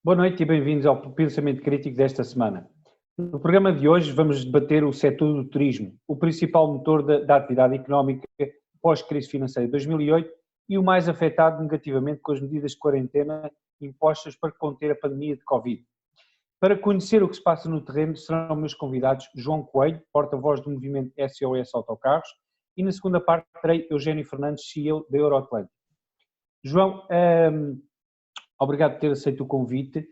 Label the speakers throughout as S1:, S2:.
S1: Boa noite e bem-vindos ao Pensamento Crítico desta semana. No programa de hoje vamos debater o setor do turismo, o principal motor da atividade económica pós-crise financeira de 2008 e o mais afetado negativamente com as medidas de quarentena impostas para conter a pandemia de Covid. Para conhecer o que se passa no terreno serão meus convidados João Coelho, porta-voz do movimento SOS Autocarros, e na segunda parte terei Eugénio Fernandes, CEO da Euroatlântico. João, obrigado por ter aceito o convite.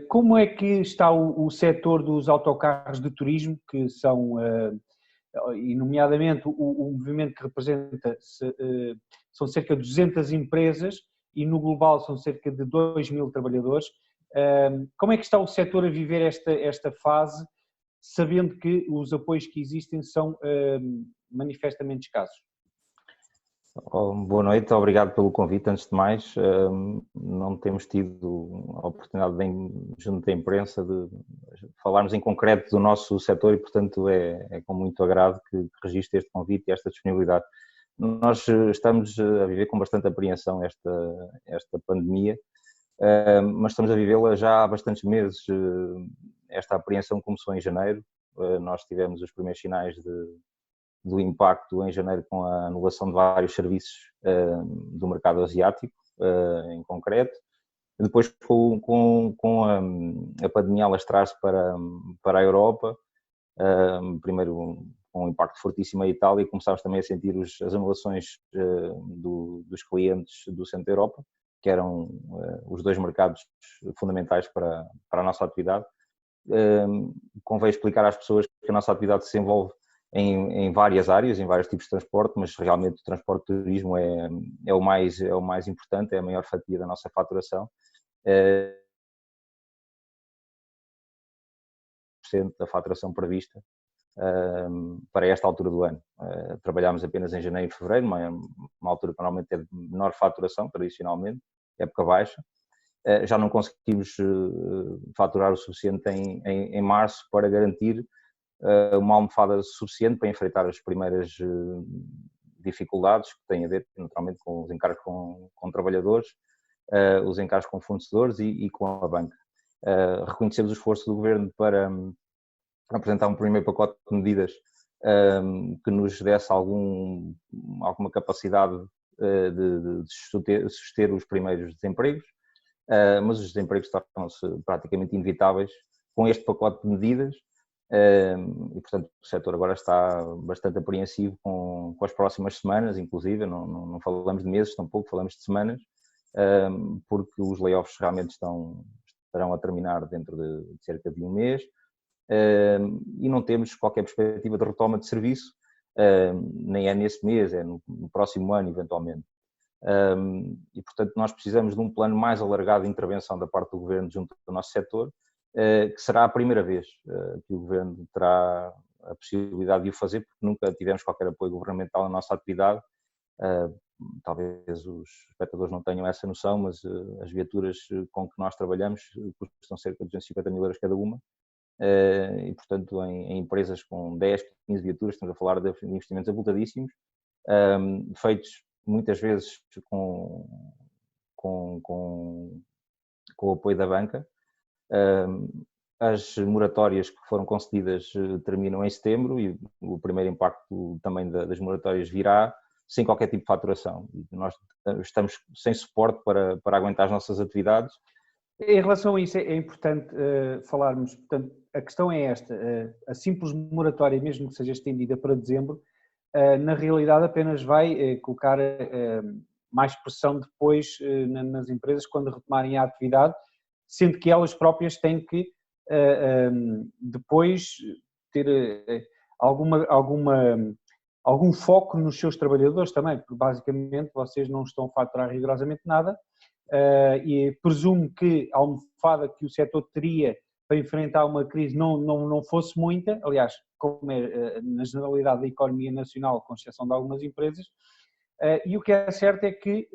S1: Como é que está o setor dos autocarros de turismo, que são, e nomeadamente o movimento que representa, são cerca de 200 empresas e no global são cerca de 2.000 trabalhadores. Como é que está o setor a viver esta fase, sabendo que os apoios que existem são manifestamente escassos?
S2: Boa noite, obrigado pelo convite. Antes de mais, não temos tido a oportunidade junto da imprensa de falarmos em concreto do nosso setor e, portanto, é com muito agrado que registre este convite e esta disponibilidade. Nós estamos a viver com bastante apreensão esta pandemia, mas estamos a vivê-la já há bastantes meses. Esta apreensão começou em janeiro, nós tivemos os primeiros sinais do impacto em janeiro com a anulação de vários serviços do mercado asiático, em concreto. Depois, com a pandemia a alastrar-se para a Europa, primeiro com um impacto fortíssimo em Itália, e começámos também a sentir as anulações dos clientes do centro da Europa, que eram os dois mercados fundamentais para a nossa atividade. Convém explicar às pessoas que a nossa atividade se envolve em várias áreas, em vários tipos de transporte, mas realmente o transporte de turismo é o mais importante, é a maior fatia da nossa faturação. Da faturação prevista para esta altura do ano. Trabalhámos apenas em janeiro e fevereiro, uma altura que normalmente é de menor faturação, tradicionalmente, época baixa. Já não conseguimos faturar o suficiente em março para garantir uma almofada suficiente para enfrentar as primeiras dificuldades que têm a ver, naturalmente, com os encargos com trabalhadores, os encargos com fornecedores e com a banca. Reconhecemos o esforço do Governo para apresentar um primeiro pacote de medidas que nos desse alguma capacidade de suster os primeiros desempregos, mas os desempregos tornam-se praticamente inevitáveis com este pacote de medidas. E, portanto, o setor agora está bastante apreensivo com as próximas semanas, inclusive, não falamos de meses, tampouco falamos de semanas, porque os layoffs realmente estarão a terminar dentro de cerca de um mês, e não temos qualquer perspectiva de retoma de serviço, nem é nesse mês, é no próximo ano, eventualmente. E, portanto, nós precisamos de um plano mais alargado de intervenção da parte do Governo junto do nosso setor, que será a primeira vez que o Governo terá a possibilidade de o fazer, porque nunca tivemos qualquer apoio governamental na nossa atividade. Talvez os espectadores não tenham essa noção, mas as viaturas com que nós trabalhamos custam cerca de 250 mil euros cada uma, e, portanto, em empresas com 10, 15 viaturas, estamos a falar de investimentos abultadíssimos, feitos muitas vezes com o apoio da banca. As moratórias que foram concedidas terminam em setembro e o primeiro impacto também das moratórias virá sem qualquer tipo de faturação. Nós estamos sem suporte para aguentar as nossas atividades.
S1: Em relação a isso é importante falarmos, portanto, a questão é esta, a simples moratória, mesmo que seja estendida para dezembro, na realidade apenas vai colocar mais pressão depois nas empresas quando retomarem a atividade, sendo que elas próprias têm que depois ter algum foco nos seus trabalhadores também, porque basicamente vocês não estão a faturar rigorosamente nada, e presumo que a almofada que o setor teria para enfrentar uma crise não fosse muita, aliás, como é na generalidade da economia nacional, com exceção de algumas empresas, e o que é certo é que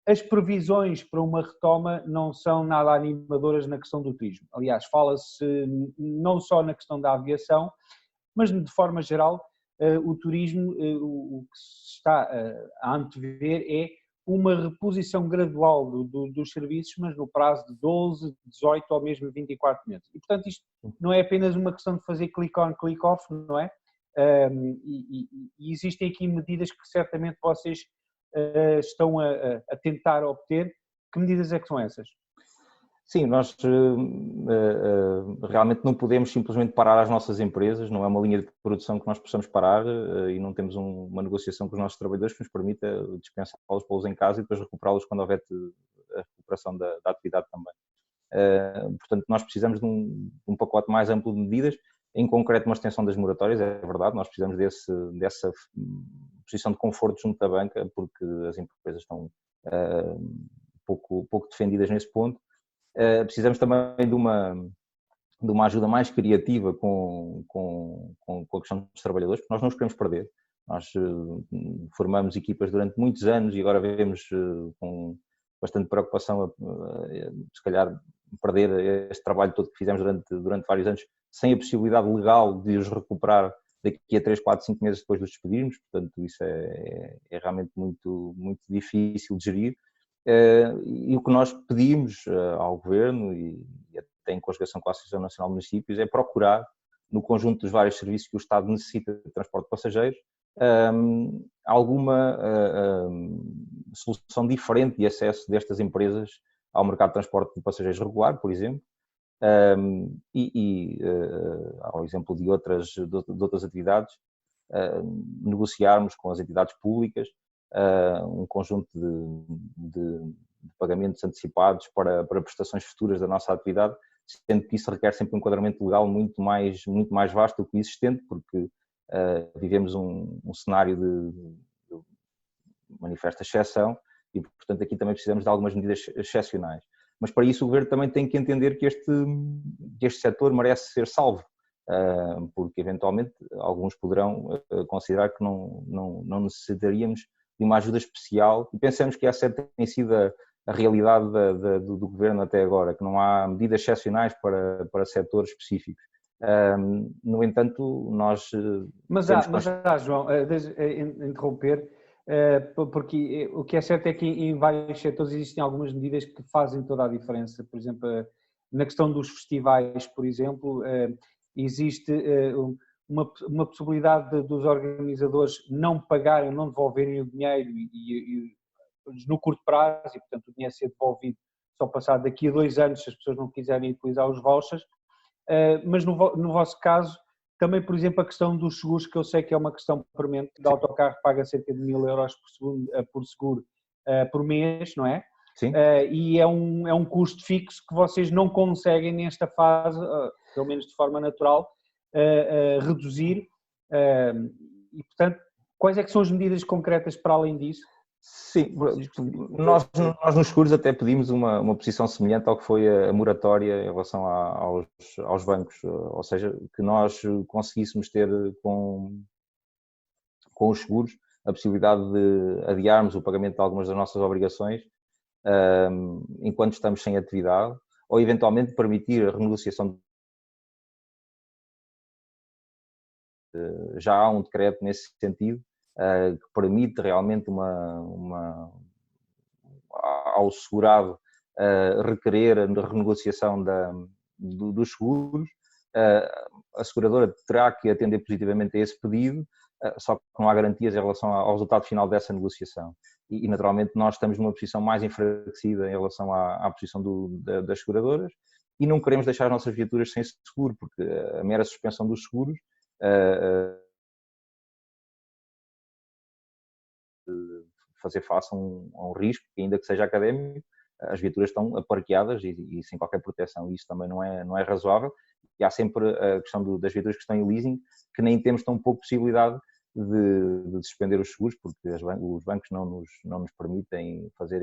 S1: as previsões para uma retoma não são nada animadoras na questão do turismo. Aliás, fala-se não só na questão da aviação, mas de forma geral o turismo, o que se está a antever é uma reposição gradual dos serviços, mas no prazo de 12, 18 ou mesmo 24 meses. E, portanto, isto não é apenas uma questão de fazer click on, click off, não é? E existem aqui medidas que certamente vocês estão a tentar obter. Que medidas é que são essas?
S2: Sim, nós realmente não podemos simplesmente parar as nossas empresas, não é uma linha de produção que nós possamos parar e não temos uma negociação com os nossos trabalhadores que nos permita dispensá-los, pô-los em casa e depois recuperá-los quando houver a recuperação da atividade também. Portanto, nós precisamos de um pacote mais amplo de medidas, em concreto uma extensão das moratórias, é verdade, nós precisamos dessa posição de conforto junto da banca, porque as empresas estão pouco defendidas nesse ponto. Precisamos também de uma ajuda mais criativa com a questão dos trabalhadores, porque nós não os queremos perder. Nós formamos equipas durante muitos anos e agora vemos com bastante preocupação, se calhar, perder este trabalho todo que fizemos durante vários anos, sem a possibilidade legal de os recuperar daqui a 3, 4, 5 meses depois de os despedirmos. Portanto, isso é realmente muito, muito difícil de gerir. E o que nós pedimos ao Governo e até em conjugação com a Associação Nacional de Municípios é procurar, no conjunto dos vários serviços que o Estado necessita de transporte de passageiros, alguma solução diferente de acesso destas empresas ao mercado de transporte de passageiros regular, por exemplo, ao exemplo de outras atividades, negociarmos com as entidades públicas um conjunto de pagamentos antecipados para prestações futuras da nossa atividade, sendo que isso requer sempre um enquadramento legal muito mais vasto do que o existente, porque vivemos um cenário de manifesta exceção e, portanto, aqui também precisamos de algumas medidas excepcionais. Mas para isso o Governo também tem que entender que este setor merece ser salvo, porque eventualmente alguns poderão considerar que não necessitaríamos de uma ajuda especial, e pensamos que essa tem sido a realidade do Governo até agora, que não há medidas excepcionais para setores específicos. No entanto, nós...
S1: Mas João, interromper, porque o que é certo é que em vários setores existem algumas medidas que fazem toda a diferença. Por exemplo, na questão dos festivais, por exemplo, existe uma possibilidade dos organizadores não pagarem, não devolverem o dinheiro e no curto prazo, e portanto o dinheiro ser devolvido só passado daqui a 2 anos se as pessoas não quiserem utilizar os vouchers. Mas no vosso caso, também, por exemplo, a questão dos seguros, que eu sei que é uma questão premente, o autocarro paga cerca de 1000 euros por seguro por mês, não é?
S2: Sim.
S1: E é um custo fixo que vocês não conseguem nesta fase, pelo menos de forma natural, reduzir. E, portanto, quais é que são as medidas concretas para além disso?
S2: Sim, nós nos seguros até pedimos uma posição semelhante ao que foi a moratória em relação aos bancos, ou seja, que nós conseguíssemos ter com os seguros a possibilidade de adiarmos o pagamento de algumas das nossas obrigações enquanto estamos sem atividade, ou eventualmente permitir a renegociação. Já há um decreto nesse sentido, que permite realmente ao segurado requerer a renegociação dos seguros. A seguradora terá que atender positivamente a esse pedido, só que não há garantias em relação ao resultado final dessa negociação. E naturalmente nós estamos numa posição mais enfraquecida em relação à posição das seguradoras e não queremos deixar as nossas viaturas sem seguro, porque a mera suspensão dos seguros fazer face a um risco, que ainda que seja académico, as viaturas estão aparqueadas e sem qualquer proteção, e isso também não é razoável. E há sempre a questão das viaturas que estão em leasing, que nem temos tão pouca possibilidade de suspender os seguros, porque os bancos não nos permitem fazer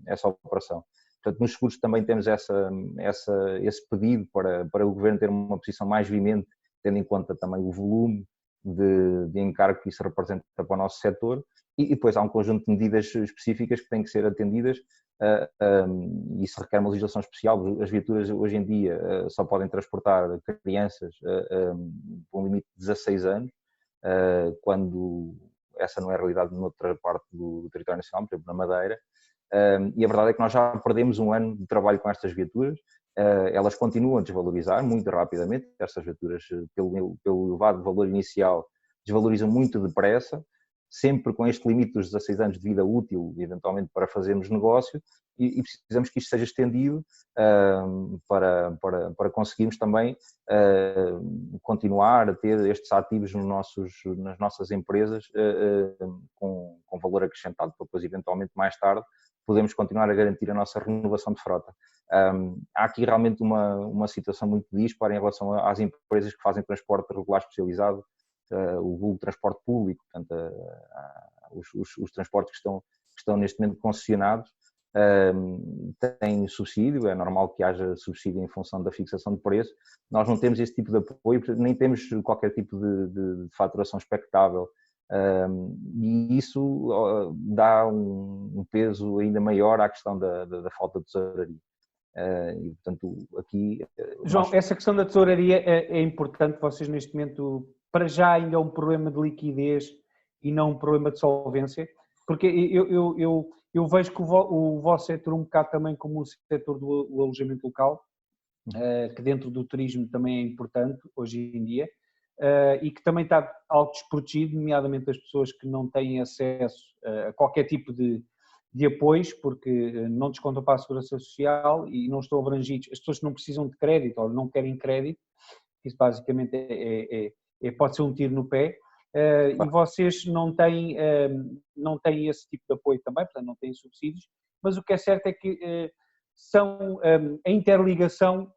S2: essa operação. Portanto, nos seguros também temos esse pedido para o Governo ter uma posição mais veemente, tendo em conta também o volume de encargo que isso representa para o nosso setor, e depois há um conjunto de medidas específicas que têm que ser atendidas, e isso requer uma legislação especial. As viaturas hoje em dia só podem transportar crianças com um limite de 16 anos, quando essa não é a realidade noutra parte do território nacional, por exemplo, na Madeira. E a verdade é que nós já perdemos um ano de trabalho com estas viaturas. Elas continuam a desvalorizar muito rapidamente. Estas viaturas, pelo elevado valor inicial, desvalorizam muito depressa, sempre com este limite dos 16 anos de vida útil, eventualmente para fazermos negócio, e precisamos que isto seja estendido para conseguirmos também continuar a ter estes ativos nas nossas empresas com valor acrescentado, para depois eventualmente mais tarde podemos continuar a garantir a nossa renovação de frota. Há aqui realmente uma situação muito dispara em relação às empresas que fazem transporte regular especializado, o vulgo transporte público, portanto, os transportes que estão neste momento concessionados têm subsídio, é normal que haja subsídio em função da fixação de preço. Nós não temos esse tipo de apoio, nem temos qualquer tipo de faturação expectável. E isso dá um peso ainda maior à questão da falta de tesouraria. E, portanto, aqui...
S1: João, essa questão da tesouraria é importante. Vocês, neste momento, para já ainda é um problema de liquidez e não um problema de solvência, porque eu vejo que o vosso setor um bocado também como o setor do alojamento local, que dentro do turismo também é importante hoje em dia, e que também está algo desprotegido, nomeadamente as pessoas que não têm acesso a qualquer tipo de apoios, porque não descontam para a Segurança Social e não estão abrangidos. As pessoas que não precisam de crédito ou não querem crédito, isso basicamente pode ser um tiro no pé, e vocês não têm esse tipo de apoio também, portanto não têm subsídios, mas o que é certo é que são a interligação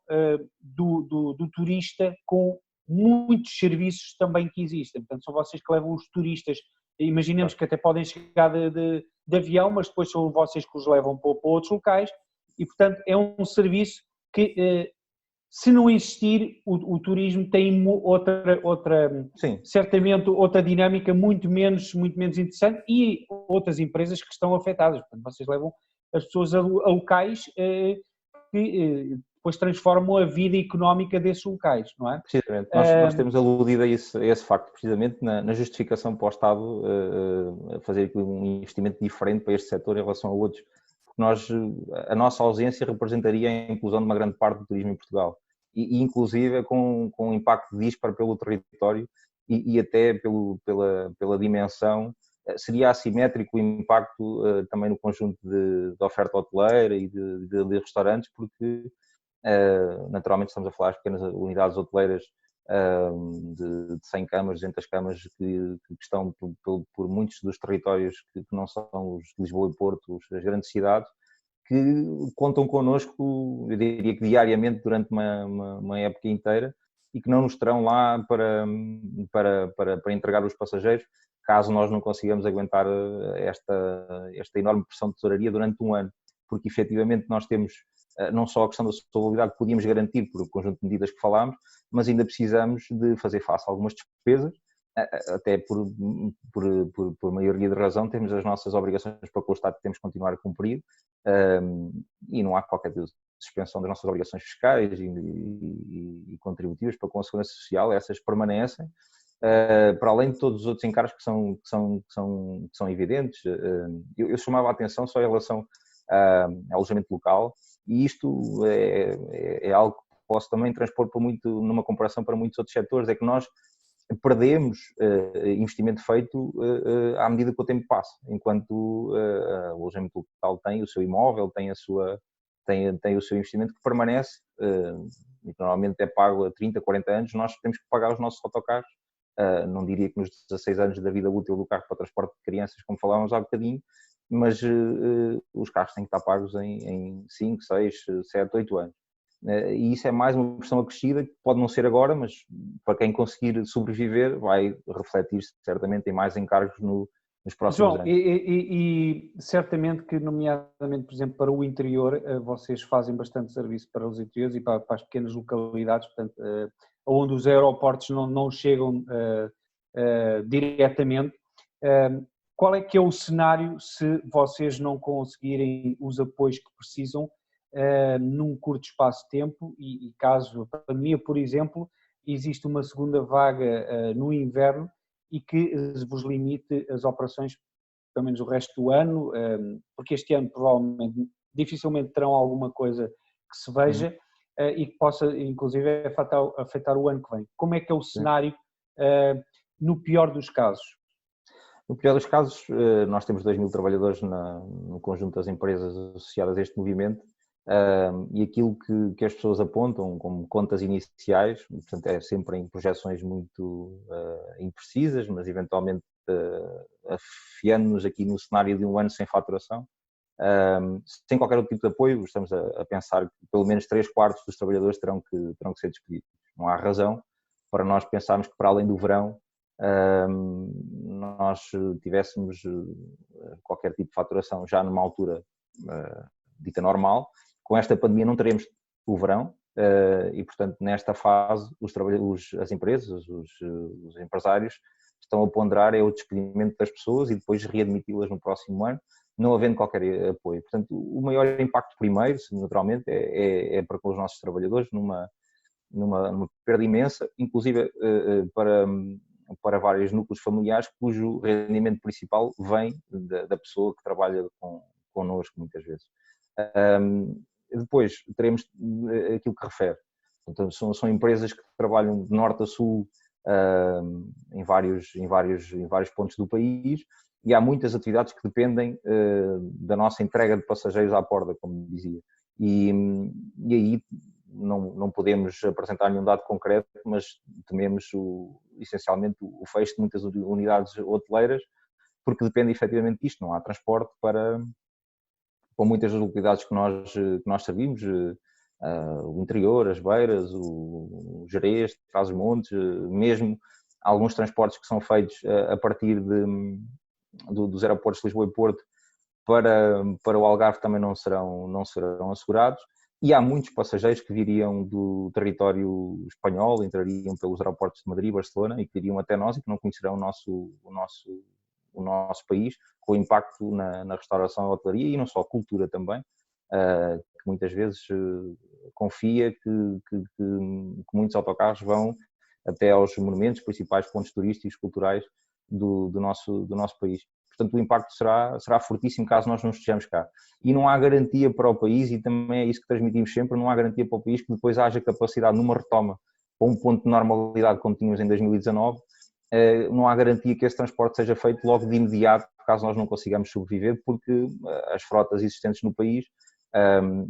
S1: do turista com muitos serviços também que existem. Portanto, são vocês que levam os turistas, imaginemos que até podem chegar de avião, mas depois são vocês que os levam para outros locais e, portanto, é um serviço que, se não existir, o turismo tem certamente outra dinâmica muito menos interessante e outras empresas que estão afetadas. Portanto, vocês levam as pessoas a locais que depois transformam a vida económica desses locais, não é?
S2: Precisamente. Nós temos aludido a esse facto, precisamente, na justificação para o Estado fazer aqui um investimento diferente para este setor em relação a outros. Porque a nossa ausência representaria a inclusão de uma grande parte do turismo em Portugal. E inclusive com um impacto disparo pelo território e até pela dimensão. Seria assimétrico o impacto também no conjunto de oferta hoteleira e de restaurantes, porque naturalmente estamos a falar de pequenas unidades hoteleiras de 100 camas, 200 camas que estão por muitos dos territórios que não são os de Lisboa e Porto, as grandes cidades, que contam connosco, eu diria que diariamente durante uma época inteira, e que não nos terão lá para entregar os passageiros, caso nós não consigamos aguentar esta enorme pressão de tesouraria durante um ano, porque efetivamente nós temos não só a questão da sustentabilidade que podíamos garantir por o conjunto de medidas que falámos, mas ainda precisamos de fazer face a algumas despesas, até por maioria de razão, temos as nossas obrigações para com o Estado que temos que continuar a cumprir, e não há qualquer suspensão das nossas obrigações fiscais e contributivas para com a Segurança Social, essas permanecem, para além de todos os outros encargos que são evidentes. Eu chamava a atenção só em relação ao alojamento local, e isto é algo que posso também transpor numa comparação para muitos outros setores, é que nós perdemos investimento feito à medida que o tempo passa, enquanto o alojamento local tem o seu imóvel, tem o seu investimento que permanece, e normalmente é pago a 30, 40 anos, nós temos que pagar os nossos autocarros, não diria que nos 16 anos da vida útil do carro para o transporte de crianças, como falávamos há bocadinho, mas os carros têm que estar pagos em 5, 6, 7, 8 anos. E isso é mais uma pressão acrescida, que pode não ser agora, mas para quem conseguir sobreviver vai refletir-se certamente em mais encargos nos próximos
S1: João,
S2: anos.
S1: E certamente que, nomeadamente, por exemplo, para o interior, vocês fazem bastante serviço para os interiores e para as pequenas localidades, portanto, onde os aeroportos não chegam diretamente. Qual é que é o cenário se vocês não conseguirem os apoios que precisam num curto espaço de tempo e caso a pandemia, por exemplo, existe uma segunda vaga no inverno e que vos limite as operações, pelo menos o resto do ano, porque este ano provavelmente dificilmente terão alguma coisa que se veja e que possa inclusive afetar o ano que vem. Como é que é o cenário no pior dos casos?
S2: No pior dos casos, nós temos 2.000 trabalhadores no conjunto das empresas associadas a este movimento, e aquilo que as pessoas apontam como contas iniciais, portanto é sempre em projeções muito imprecisas, mas eventualmente afiando-nos aqui no cenário de um ano sem faturação, sem qualquer outro tipo de apoio, estamos a pensar que pelo menos 3/4 dos trabalhadores terão que ser despedidos. Não há razão para nós pensarmos que para além do verão nós tivéssemos qualquer tipo de faturação já numa altura dita normal. Com esta pandemia não teremos o verão e, portanto, nesta fase as empresas, os empresários estão a ponderar o despedimento das pessoas e depois readmiti-las no próximo ano, não havendo qualquer apoio. Portanto, o maior impacto primeiro, naturalmente, é para com os nossos trabalhadores numa perda imensa, inclusive para vários núcleos familiares cujo rendimento principal vem da pessoa que trabalha connosco muitas vezes. Depois teremos aquilo que refere. Então, são empresas que trabalham de norte a sul em vários pontos do país e há muitas atividades que dependem da nossa entrega de passageiros à borda, como dizia. E aí não podemos apresentar nenhum dado concreto, mas tememos essencialmente o fecho de muitas unidades hoteleiras, porque depende efetivamente disto, não há transporte para muitas das localidades que nós servimos, o interior, as beiras, o Gerês, Trás-os-Montes, mesmo alguns transportes que são feitos a partir dos aeroportos de Lisboa e Porto para o Algarve também não serão assegurados. E há muitos passageiros que viriam do território espanhol, entrariam pelos aeroportos de Madrid e Barcelona e que viriam até nós e que não conhecerão o nosso país, com impacto na restauração e hotelaria e não só, cultura também, que muitas vezes confia que muitos autocarros vão até aos monumentos, principais pontos turísticos, culturais do nosso país. Portanto, o impacto será fortíssimo caso nós não estejamos cá. E não há garantia para o país, e também é isso que transmitimos sempre, não há garantia para o país que depois haja capacidade numa retoma para um ponto de normalidade como tínhamos em 2019, não há garantia que esse transporte seja feito logo de imediato, caso nós não consigamos sobreviver, porque as frotas existentes no país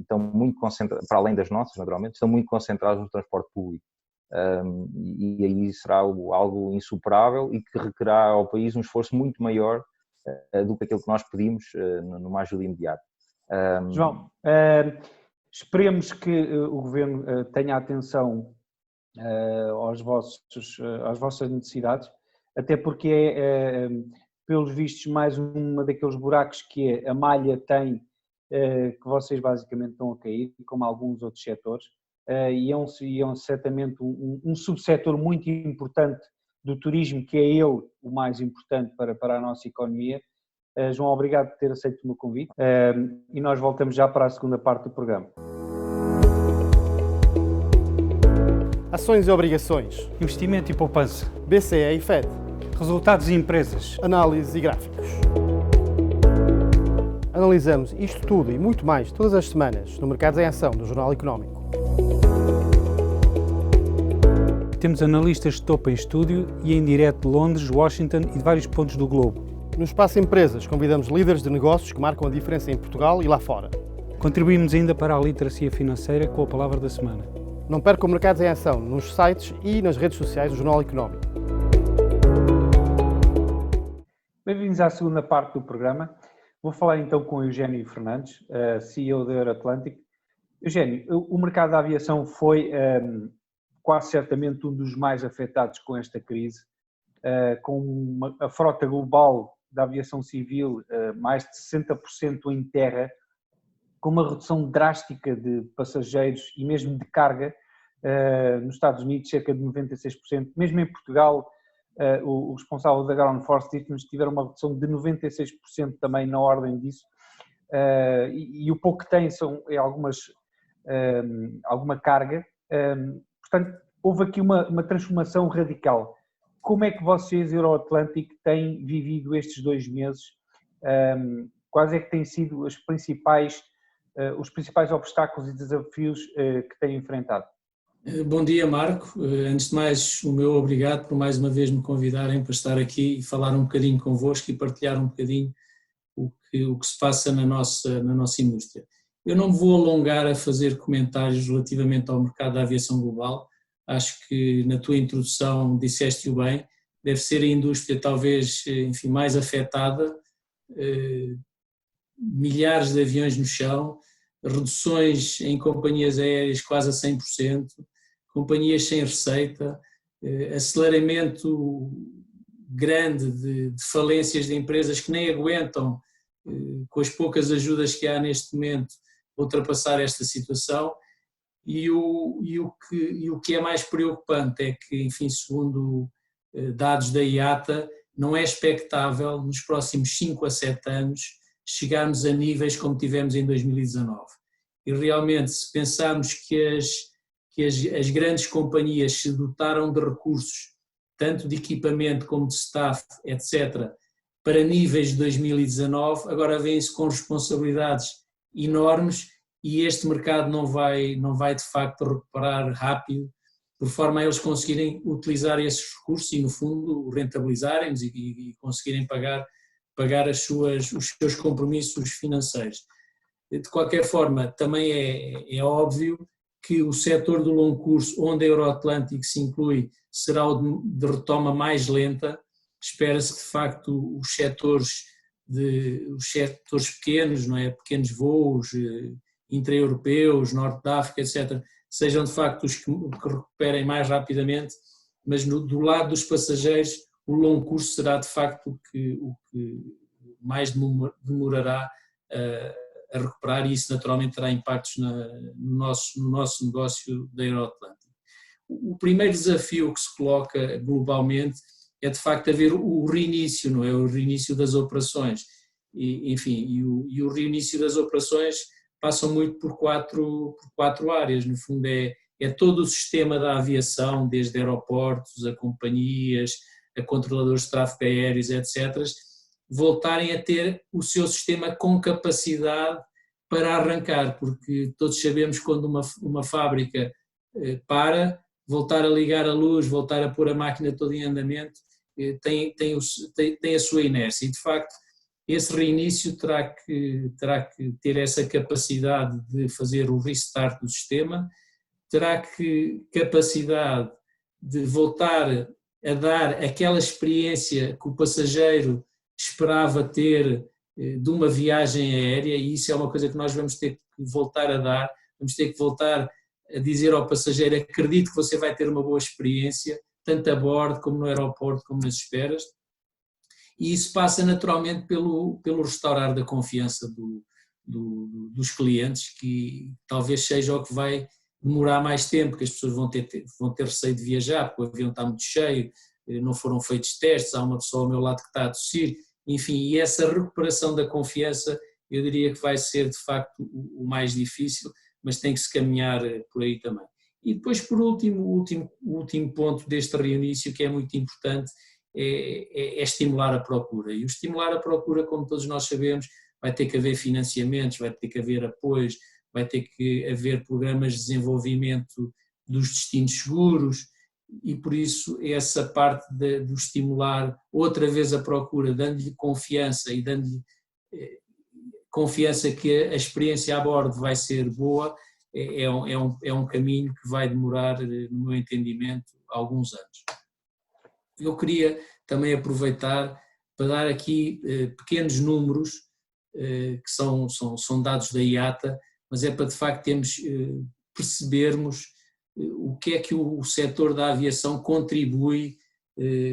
S2: estão muito concentradas, para além das nossas, naturalmente, estão muito concentradas no transporte público. E aí será algo insuperável e que requerá ao país um esforço muito maior do que aquilo que nós pedimos numa ajuda imediata.
S1: João, esperemos que o Governo tenha atenção às vossas necessidades, até porque pelos vistos, mais uma daqueles buracos que a malha tem, que vocês basicamente estão a cair, como alguns outros setores, e é certamente um subsetor muito importante do turismo, que é ele o mais importante para a nossa economia. João, obrigado por ter aceito o meu convite e nós voltamos já para a segunda parte do programa.
S3: Ações e obrigações.
S4: Investimento e poupança.
S3: BCE e FED.
S4: Resultados e empresas.
S3: Análise e gráficos. Analisamos isto tudo e muito mais todas as semanas no Mercados em Ação do Jornal Económico.
S4: Temos analistas de topo em estúdio e em direto de Londres, Washington e de vários pontos do globo.
S3: No Espaço Empresas convidamos líderes de negócios que marcam a diferença em Portugal e lá fora.
S4: Contribuímos ainda para a literacia financeira com a palavra da semana.
S3: Não percam Mercados em Ação nos sites e nas redes sociais do Jornal Económico.
S1: Bem-vindos à segunda parte do programa. Vou falar então com o Eugénio Fernandes, CEO da Euroatlântico. Eugénio, o mercado da aviação foi quase certamente um dos mais afetados com esta crise, com a frota global da aviação civil mais de 60% em terra, com uma redução drástica de passageiros e mesmo de carga, nos Estados Unidos cerca de 96%, mesmo em Portugal o responsável da Ground Force disse-nos que tiveram uma redução de 96% também na ordem disso, e o pouco que tem são alguma carga, portanto houve aqui uma transformação radical. como é que vocês, Euroatlântico, têm vivido estes 2 meses? Quais é que têm sido os principais obstáculos e desafios que têm enfrentado?
S5: Bom dia, Marco. Antes de mais, o meu obrigado por mais uma vez me convidarem para estar aqui e falar um bocadinho convosco e partilhar um bocadinho o que se passa na nossa indústria. Eu não me vou alongar a fazer comentários relativamente ao mercado da aviação global. Acho que na tua introdução disseste-o bem, deve ser a indústria talvez, enfim, mais afetada, milhares de aviões no chão, reduções em companhias aéreas quase a 100%, companhias sem receita, aceleramento grande de falências de empresas que nem aguentam, com as poucas ajudas que há neste momento, ultrapassar esta situação. E o que é mais preocupante é que, enfim, segundo dados da IATA, não é expectável nos próximos 5 a 7 anos chegarmos a níveis como tivemos em 2019. E realmente, se pensarmos que as grandes companhias se dotaram de recursos, tanto de equipamento como de staff, etc., para níveis de 2019, agora vêm-se com responsabilidades enormes e este mercado não vai de facto recuperar rápido, por forma a eles conseguirem utilizar esses recursos e, no fundo, rentabilizarem-nos e conseguirem pagar os seus compromissos financeiros. De qualquer forma, também é óbvio que o setor do longo curso, onde a Euroatlântico se inclui, será o de retoma mais lenta. Espera-se que, de facto, os setores pequenos, não é? Pequenos voos, intra-europeus, Norte da África, etc., sejam de facto os que recuperem mais rapidamente, mas do lado dos passageiros, o longo curso será de facto o que mais demorará a recuperar, e isso naturalmente terá impactos no nosso negócio da Euroatlântico. O primeiro desafio que se coloca globalmente é de facto haver o reinício, não é? O reinício das operações. E o reinício das operações passam muito por quatro áreas. No fundo é todo o sistema da aviação, desde aeroportos, a companhias, a controladores de tráfego aéreos, etc., voltarem a ter o seu sistema com capacidade para arrancar, porque todos sabemos que quando uma fábrica para, voltar a ligar a luz, voltar a pôr a máquina toda em andamento, tem a sua inércia, e de facto esse reinício terá que ter essa capacidade de fazer o restart do sistema, terá capacidade de voltar a dar aquela experiência que o passageiro esperava ter de uma viagem aérea, e isso é uma coisa que nós vamos ter que voltar a dar, vamos ter que voltar a dizer ao passageiro: acredito que você vai ter uma boa experiência, tanto a bordo como no aeroporto, como nas esperas. E isso passa naturalmente pelo restaurar da confiança dos clientes, que talvez seja o que vai demorar mais tempo, que as pessoas vão ter receio de viajar, porque o avião está muito cheio, não foram feitos testes, há uma pessoa ao meu lado que está a tossir, enfim, e essa recuperação da confiança eu diria que vai ser de facto o mais difícil, mas tem que se caminhar por aí também. E depois, por último, o último ponto deste reinício, que é muito importante, é estimular a procura. E o estimular a procura, como todos nós sabemos, vai ter que haver financiamentos, vai ter que haver apoios, vai ter que haver programas de desenvolvimento dos destinos seguros, e por isso essa parte do estimular outra vez a procura, dando-lhe confiança e dando-lhe confiança que a experiência a bordo vai ser boa, é um caminho que vai demorar, no meu entendimento, alguns anos. Eu queria também aproveitar para dar aqui pequenos números, que são dados da IATA, mas é para de facto percebermos o que é que o setor da aviação contribui,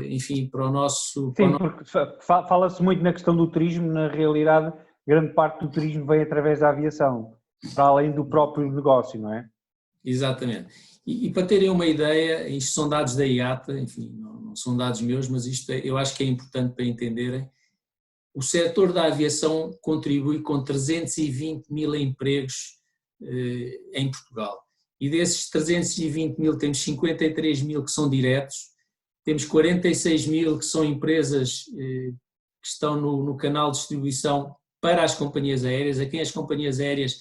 S5: enfim, para o nosso...
S1: Sim, porque fala-se muito na questão do turismo, na realidade grande parte do turismo vem através da aviação, para além do próprio negócio, não é?
S5: Exatamente. E para terem uma ideia, isto são dados da IATA, enfim, não são dados meus, mas isto eu acho que é importante para entenderem. O setor da aviação contribui com 320 mil empregos em Portugal. E desses 320 mil temos 53 mil que são diretos temos 46 mil que são empresas que estão no canal de distribuição para as companhias aéreas, a quem as companhias aéreas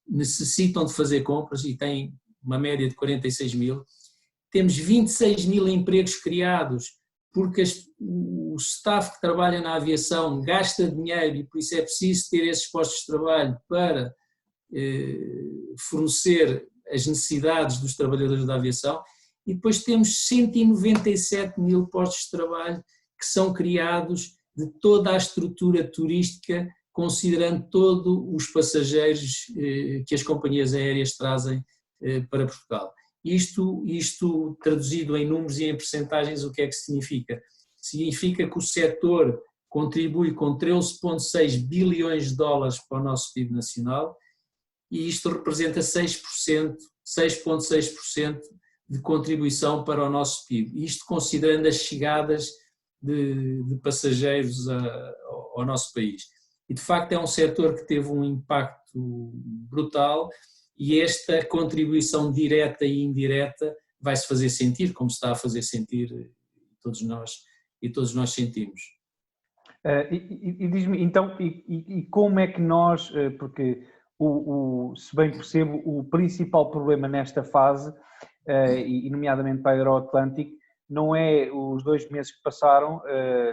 S5: necessitam de fazer compras e têm uma média de 46 mil. Temos 26 mil empregos criados porque o staff que trabalha na aviação gasta dinheiro e por isso é preciso ter esses postos de trabalho para fornecer as necessidades dos trabalhadores da aviação. E depois temos 197 mil postos de trabalho que são criados de toda a estrutura turística, considerando todos os passageiros que as companhias aéreas trazem para Portugal. Isto traduzido em números e em percentagens, o que é que significa? Significa que o setor contribui com 13,6 bilhões de dólares para o nosso PIB nacional e isto representa 6,6% de contribuição para o nosso PIB. Isto considerando as chegadas de passageiros ao nosso país. E de facto é um setor que teve um impacto brutal e esta contribuição direta e indireta vai-se fazer sentir, como se está a fazer sentir todos nós sentimos.
S1: E diz-me, então, como é que nós, porque se bem percebo, o principal problema nesta fase, e nomeadamente para a Euroatlântico, não é os 2 meses que passaram,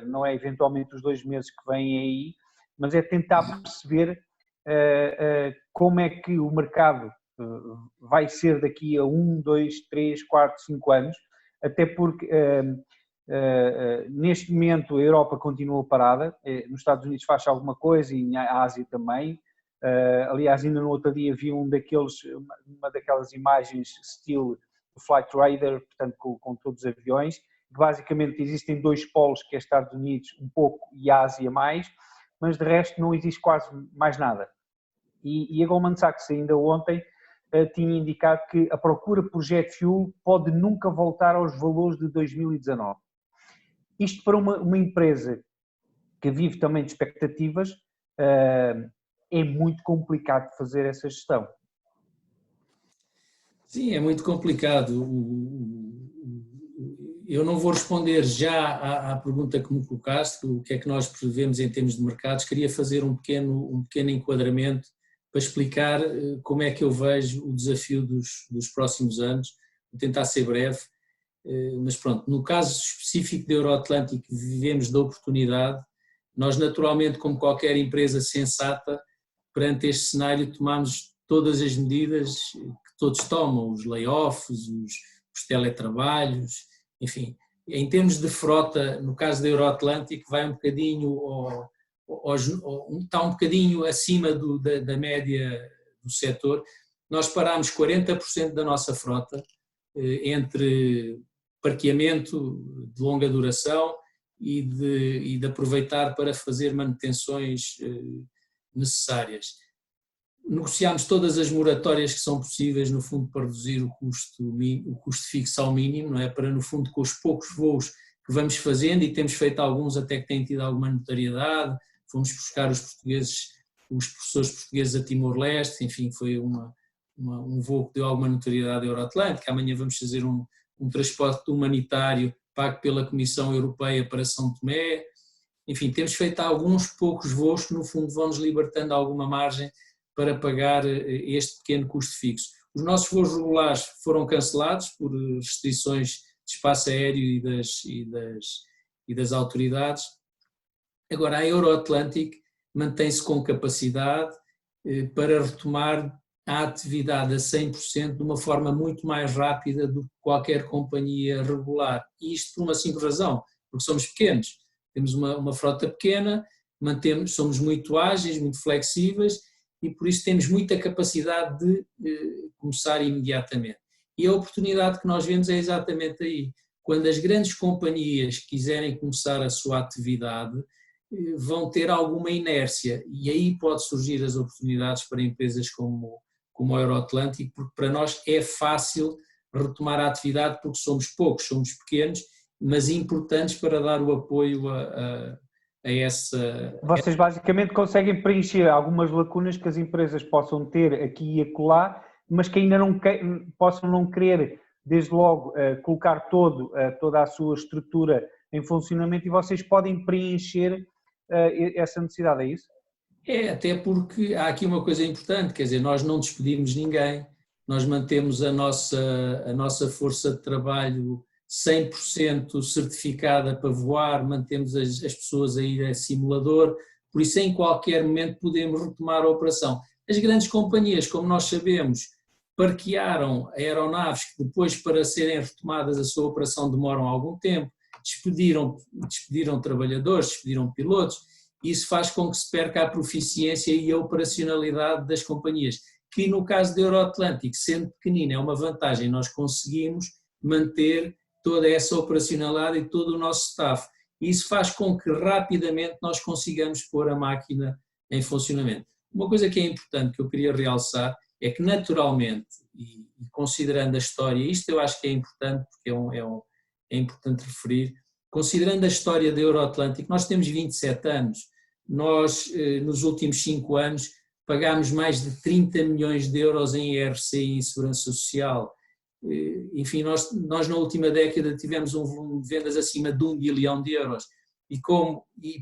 S1: não é eventualmente os 2 meses que vêm aí, mas é tentar perceber como é que o mercado vai ser daqui a 1, 2, 3, 4, 5 anos, até porque neste momento a Europa continua parada, nos Estados Unidos faz alguma coisa e na Ásia também. Aliás, ainda no outro dia vi uma daquelas imagens estilo Flight Radar, portanto com todos os aviões, que basicamente existem 2 polos, que é Estados Unidos um pouco e Ásia mais, mas de resto não existe quase mais nada. E a Goldman Sachs ainda ontem tinha indicado que a procura por jet fuel pode nunca voltar aos valores de 2019. Isto para uma empresa que vive também de expectativas, é muito complicado de fazer essa gestão.
S5: Sim, é muito complicado. Eu não vou responder já à pergunta que me colocaste, o que é que nós prevemos em termos de mercados. Queria fazer um pequeno enquadramento para explicar como é que eu vejo o desafio dos próximos anos. Vou tentar ser breve, mas pronto, no caso específico da Euroatlântico, vivemos da oportunidade. Nós naturalmente, como qualquer empresa sensata, perante este cenário tomamos todas as medidas que todos tomam, os layoffs, os teletrabalhos, enfim. Em termos de frota, no caso da Euroatlântico, vai um bocadinho, está um bocadinho acima da média do setor. Nós parámos 40% da nossa frota entre parqueamento de longa duração e de aproveitar para fazer manutenções necessárias. Negociámos todas as moratórias que são possíveis, no fundo, para reduzir o custo fixo ao mínimo, não é? Para, no fundo, com os poucos voos que vamos fazendo, e temos feito alguns até que têm tido alguma notoriedade, fomos buscar os professores portugueses a Timor-Leste, enfim, foi um voo que deu alguma notoriedade à Euroatlântica. Amanhã vamos fazer um transporte humanitário pago pela Comissão Europeia para São Tomé. Enfim, temos feito alguns poucos voos que, no fundo, vão nos libertando alguma margem para pagar este pequeno custo fixo. Os nossos voos regulares foram cancelados por restrições de espaço aéreo e das autoridades. Agora, a Euroatlântico mantém-se com capacidade para retomar a atividade a 100% de uma forma muito mais rápida do que qualquer companhia regular. E isto por uma simples razão, porque somos pequenos, temos uma frota pequena, somos muito ágeis, muito flexíveis e por isso temos muita capacidade de começar imediatamente. E a oportunidade que nós vemos é exatamente aí. Quando as grandes companhias quiserem começar a sua atividade, vão ter alguma inércia e aí pode surgir as oportunidades para empresas como a Euroatlântico, porque para nós é fácil retomar a atividade porque somos poucos, somos pequenos, mas importantes para dar o apoio a essa...
S1: Vocês basicamente conseguem preencher algumas lacunas que as empresas possam ter aqui e acolá, mas que ainda possam não querer desde logo colocar toda a sua estrutura em funcionamento e vocês podem preencher essa necessidade, é isso?
S5: Até porque há aqui uma coisa importante, quer dizer, nós não despedimos ninguém, nós mantemos a nossa força de trabalho 100% certificada para voar, mantemos as pessoas a ir a simulador, por isso em qualquer momento podemos retomar a operação. As grandes companhias, como nós sabemos, parquearam aeronaves que depois para serem retomadas a sua operação demoram algum tempo, despediram trabalhadores, despediram pilotos, isso faz com que se perca a proficiência e a operacionalidade das companhias, que no caso da Euroatlântico, sendo pequenina, é uma vantagem, nós conseguimos manter toda essa operacionalidade e todo o nosso staff. Isso faz com que rapidamente nós consigamos pôr a máquina em funcionamento. Uma coisa que é importante, que eu queria realçar, é que naturalmente, e considerando a história, isto eu acho que é importante, porque é importante referir, considerando a história da Euroatlântico, nós temos 27 anos, nós nos últimos 5 anos pagámos mais de 30 milhões de euros em IRC e em Segurança Social, enfim, nós na última década tivemos um volume de vendas acima de 1 bilhão de euros e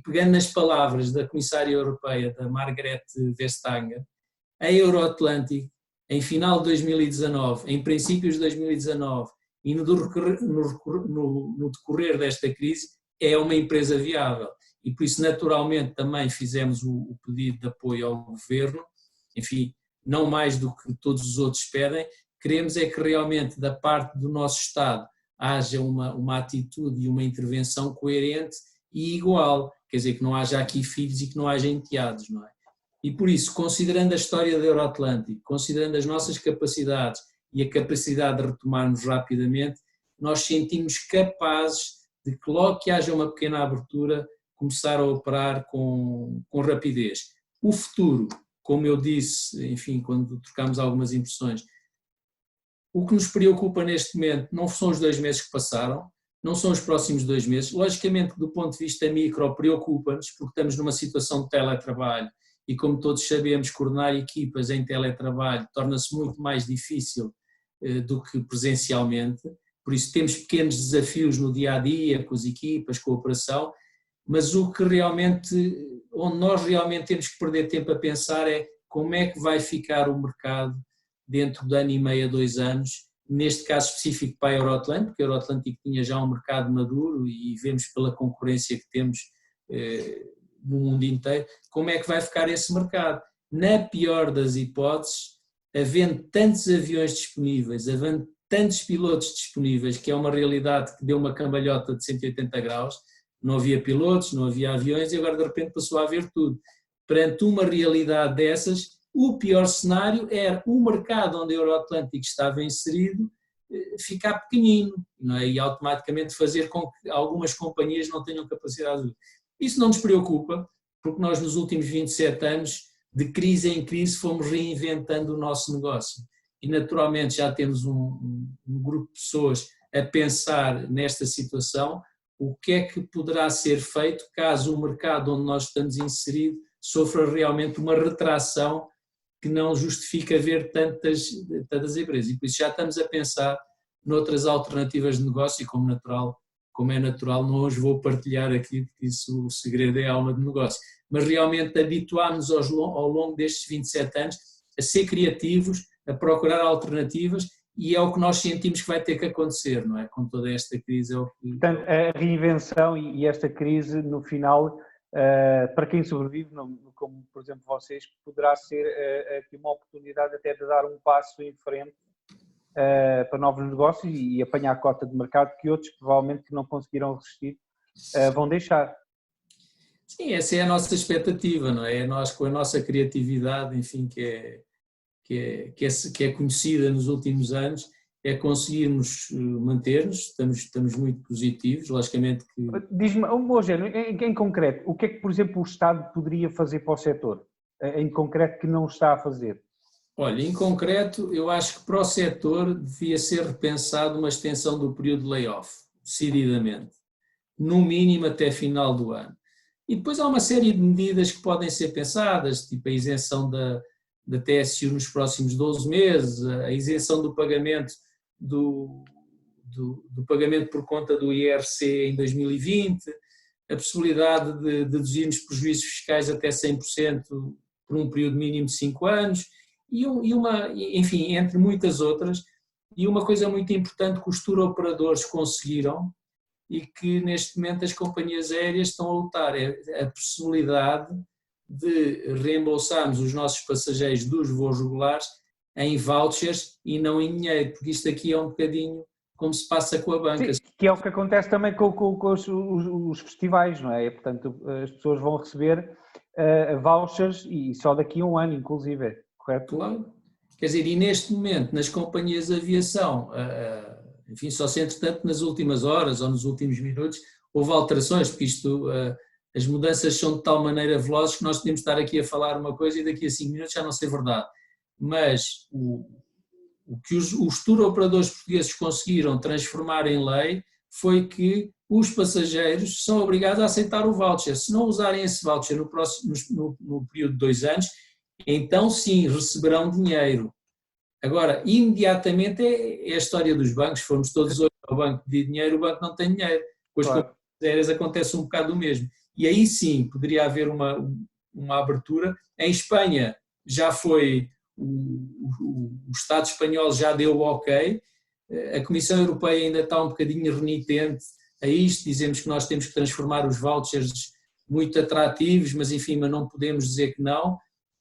S5: pegando nas palavras da Comissária Europeia, da Margrethe Vestager, a Euroatlântico, em final de 2019, em princípios de 2019 e no decorrer desta crise, é uma empresa viável. E por isso, naturalmente, também fizemos o pedido de apoio ao Governo, enfim, não mais do que todos os outros pedem. Queremos é que realmente, da parte do nosso Estado, haja uma atitude e uma intervenção coerente e igual, quer dizer, que não haja aqui filhos e que não haja enteados, não é? E por isso, considerando a história da Euroatlântico, considerando as nossas capacidades e a capacidade de retomarmos rapidamente, nós sentimos capazes de que logo que haja uma pequena abertura, começar a operar com rapidez. O futuro, como eu disse, enfim, quando trocámos algumas impressões, o que nos preocupa neste momento não são os 2 meses que passaram, não são os próximos 2 meses. Logicamente, do ponto de vista micro, preocupa-nos, porque estamos numa situação de teletrabalho e, como todos sabemos, coordenar equipas em teletrabalho torna-se muito mais difícil do que presencialmente. Por isso temos pequenos desafios no dia-a-dia, com as equipas, com a operação, mas onde nós realmente temos que perder tempo a pensar é como é que vai ficar o mercado dentro de ano e meio a 2 anos, neste caso específico para a Euroatlântico, porque a Euroatlântico tinha já um mercado maduro e vemos pela concorrência que temos no mundo inteiro, como é que vai ficar esse mercado. Na pior das hipóteses, havendo tantos aviões disponíveis, havendo tantos pilotos disponíveis, que é uma realidade que deu uma cambalhota de 180 graus, não havia pilotos, não havia aviões e agora de repente passou a haver tudo. Perante uma realidade dessas, o pior cenário era o mercado onde a Euroatlântico estava inserido ficar pequenino, não é? E automaticamente fazer com que algumas companhias não tenham capacidade de... Isso não nos preocupa, porque nós nos últimos 27 anos, de crise em crise, fomos reinventando o nosso negócio. E naturalmente já temos um grupo de pessoas a pensar nesta situação, o que é que poderá ser feito caso o mercado onde nós estamos inseridos sofra realmente uma retração que não justifica ver tantas empresas. E por isso já estamos a pensar noutras alternativas de negócio e como é natural, não os vou partilhar aqui, porque isso o segredo é a alma de negócio. Mas realmente habituámos ao longo destes 27 anos a ser criativos, a procurar alternativas e é o que nós sentimos que vai ter que acontecer, não é? Com toda esta crise.
S1: Portanto, a reinvenção e esta crise, no final, para quem sobrevive, como por exemplo vocês, poderá ser aqui uma oportunidade até de dar um passo em frente para novos negócios e apanhar a cota de mercado que outros provavelmente que não conseguiram resistir vão deixar.
S5: Sim, essa é a nossa expectativa, não é? Nós com a nossa criatividade, enfim, que é conhecida nos últimos anos, é conseguirmos manter-nos, estamos muito positivos, logicamente que...
S1: Diz-me, Eugênio, em concreto, o que é que, por exemplo, o Estado poderia fazer para o setor? Em concreto, que não está a fazer?
S5: Olha, em concreto, eu acho que para o setor devia ser repensado uma extensão do período de layoff, decididamente, no mínimo até final do ano. E depois há uma série de medidas que podem ser pensadas, tipo a isenção da TSU nos próximos 12 meses, a isenção do pagamento do pagamento por conta do IRC em 2020, a possibilidade de deduzirmos prejuízos fiscais até 100% por um período mínimo de 5 anos, enfim, entre muitas outras, e uma coisa muito importante que os tour operadores conseguiram e que neste momento as companhias aéreas estão a lutar, é a possibilidade de reembolsarmos os nossos passageiros dos voos regulares em vouchers e não em dinheiro, porque isto aqui é um bocadinho como se passa com a banca.
S1: Sim, que é o que acontece também com os festivais, não é? Portanto, as pessoas vão receber vouchers e só daqui a um ano, inclusive, correto?
S5: Claro. Quer dizer, e neste momento nas companhias de aviação, enfim, só se entretanto nas últimas horas ou nos últimos minutos houve alterações, porque isto, as mudanças são de tal maneira velozes que nós podemos estar aqui a falar uma coisa e daqui a 5 minutos já não ser verdade. Mas o que os tour operadores portugueses conseguiram transformar em lei foi que os passageiros são obrigados a aceitar o voucher. Se não usarem esse voucher no período de 2 anos, então sim, receberão dinheiro. Agora, imediatamente é a história dos bancos, fomos todos hoje ao banco pedir dinheiro, o banco não tem dinheiro. Com as companhias aéreas acontece um bocado o mesmo. E aí sim, poderia haver uma abertura. Em Espanha já foi, o Estado espanhol já deu o ok, a Comissão Europeia ainda está um bocadinho renitente a isto, dizemos que nós temos que transformar os vouchers muito atrativos, mas enfim, mas não podemos dizer que não.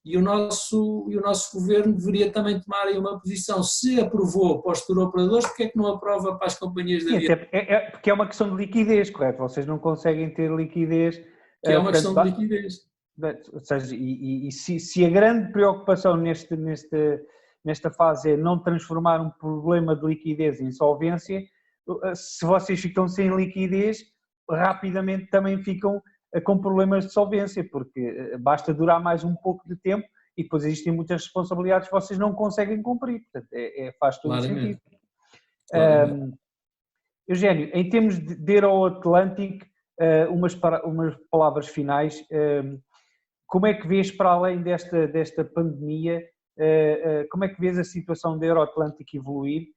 S5: E o nosso governo deveria também tomar aí uma posição. Se aprovou para os tour operadores, porque é que não aprova para as companhias de aviação?
S1: Porque é uma questão de liquidez, correto? Vocês não conseguem ter liquidez.
S5: Que é uma questão de liquidez.
S1: Ou seja, se a grande preocupação nesta fase é não transformar um problema de liquidez em solvência, se vocês ficam sem liquidez, rapidamente também ficam com problemas de solvência, porque basta durar mais um pouco de tempo e depois existem muitas responsabilidades que vocês não conseguem cumprir, portanto faz todo o sentido. Eugénio, em termos de Euroatlantic, umas palavras finais, como é que vês para além desta pandemia, como é que vês a situação da Euroatlantic evoluir,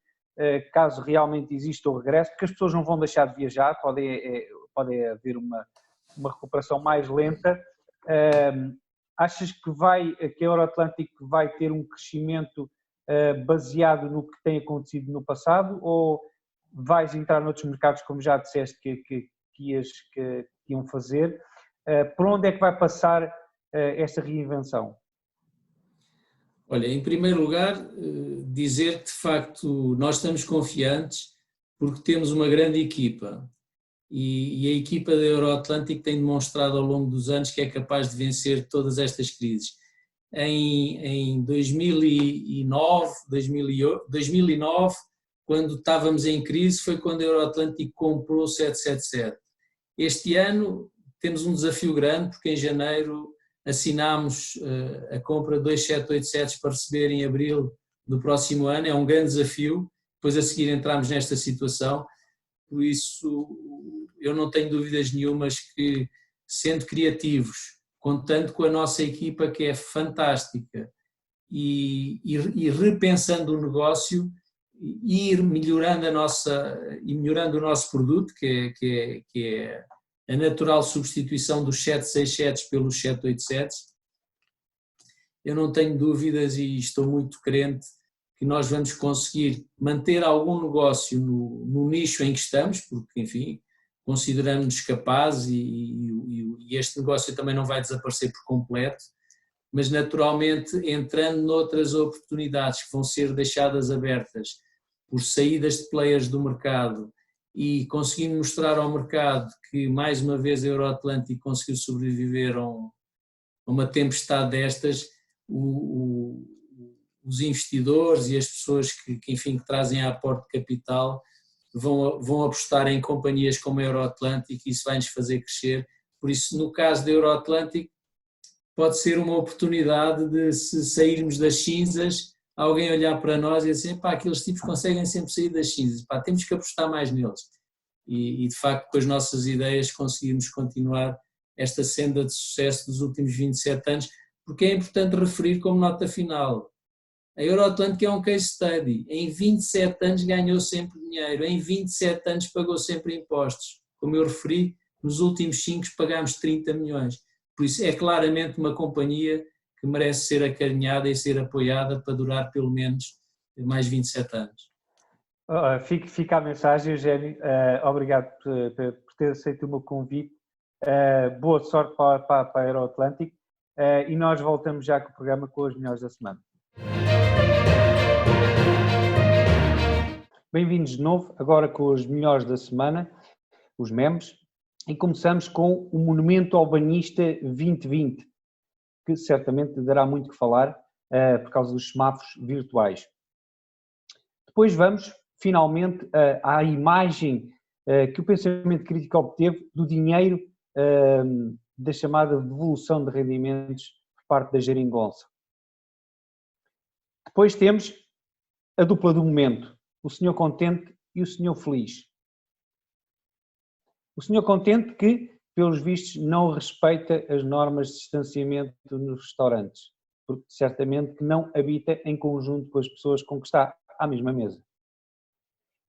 S1: caso realmente exista o regresso, porque as pessoas não vão deixar de viajar, pode haver uma recuperação mais lenta. Achas que a Euroatlantic vai ter um crescimento baseado no que tem acontecido no passado, ou vais entrar noutros mercados, como já disseste que iam fazer? Por onde é que vai passar esta reinvenção?
S5: Olha, em primeiro lugar, dizer que de facto nós estamos confiantes porque temos uma grande equipa. E a equipa da Euroatlantic tem demonstrado ao longo dos anos que é capaz de vencer todas estas crises. Em 2009, quando estávamos em crise, foi quando a Euroatlantic comprou o 777. Este ano temos um desafio grande, porque em janeiro assinámos a compra de 2 787 para receber em abril do próximo ano. É um grande desafio, depois a seguir entramos nesta situação. Por isso, eu não tenho dúvidas nenhumas que, sendo criativos, contando com a nossa equipa que é fantástica e repensando o negócio, ir melhorando melhorando o nosso produto, que é a natural substituição dos 767 pelos 787, eu não tenho dúvidas e estou muito crente que nós vamos conseguir manter algum negócio no nicho em que estamos, porque, enfim, consideramos-nos capazes e este negócio também não vai desaparecer por completo, mas naturalmente entrando noutras oportunidades que vão ser deixadas abertas por saídas de players do mercado e conseguindo mostrar ao mercado que mais uma vez a Euroatlantic conseguiu sobreviver a uma tempestade destas, os investidores e as pessoas que trazem a aporte de capital vão apostar em companhias como a Euroatlantic e isso vai-nos fazer crescer. Por isso, no caso da Euroatlantic, pode ser uma oportunidade de, se sairmos das cinzas, alguém olhar para nós e dizer, pá, aqueles tipos conseguem sempre sair das cinzas, pá, temos que apostar mais neles. E de facto, com as nossas ideias, conseguimos continuar esta senda de sucesso dos últimos 27 anos, porque é importante referir como nota final, A Euroatlântica é um case study. Em 27 anos ganhou sempre dinheiro, em 27 anos pagou sempre impostos. Como eu referi, nos últimos 5 pagámos 30 milhões. Por isso é claramente uma companhia que merece ser acarinhada e ser apoiada para durar pelo menos mais 27 anos.
S1: Fica a mensagem, Eugénio. Obrigado por ter aceito o meu convite. Boa sorte para a Euroatlântico. E nós voltamos já com o programa com os melhores da semana. Bem-vindos de novo, agora com os melhores da semana, os memes, e começamos com o Monumento ao Banhista 2020, que certamente dará muito que falar por causa dos semáforos virtuais. Depois vamos, finalmente, à imagem que o pensamento crítico obteve do dinheiro da chamada devolução de rendimentos por parte da geringonça. Depois temos a dupla do momento, o senhor contente e o senhor feliz. O senhor contente que, pelos vistos, não respeita as normas de distanciamento nos restaurantes, porque certamente que não habita em conjunto com as pessoas com que está à mesma mesa.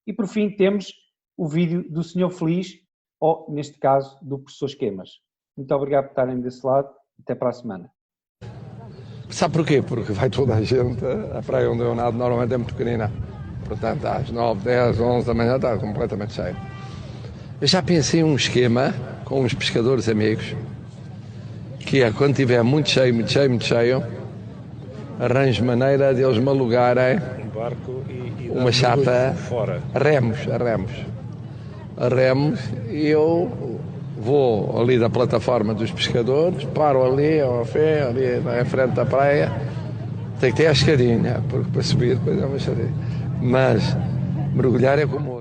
S1: E por fim temos o vídeo do senhor feliz, ou neste caso, do professor Esquemas. Muito obrigado por estarem desse lado, até para a semana.
S6: Sabe porquê? Porque vai toda a gente, a praia onde eu nado normalmente é muito pequenina. Portanto, às 9, 10, 11 da manhã está completamente cheio. Eu já pensei em um esquema com uns pescadores amigos, que é quando estiver muito cheio, muito cheio, muito cheio, arranjo maneira de eles me alugarem
S7: um barco e
S6: uma chata
S7: fora.
S6: a remos, e eu vou ali da plataforma dos pescadores, paro ali ao fé, ali em frente da praia, tem que ter a escadinha, porque para subir depois é uma escadinha. Mas mergulhar é como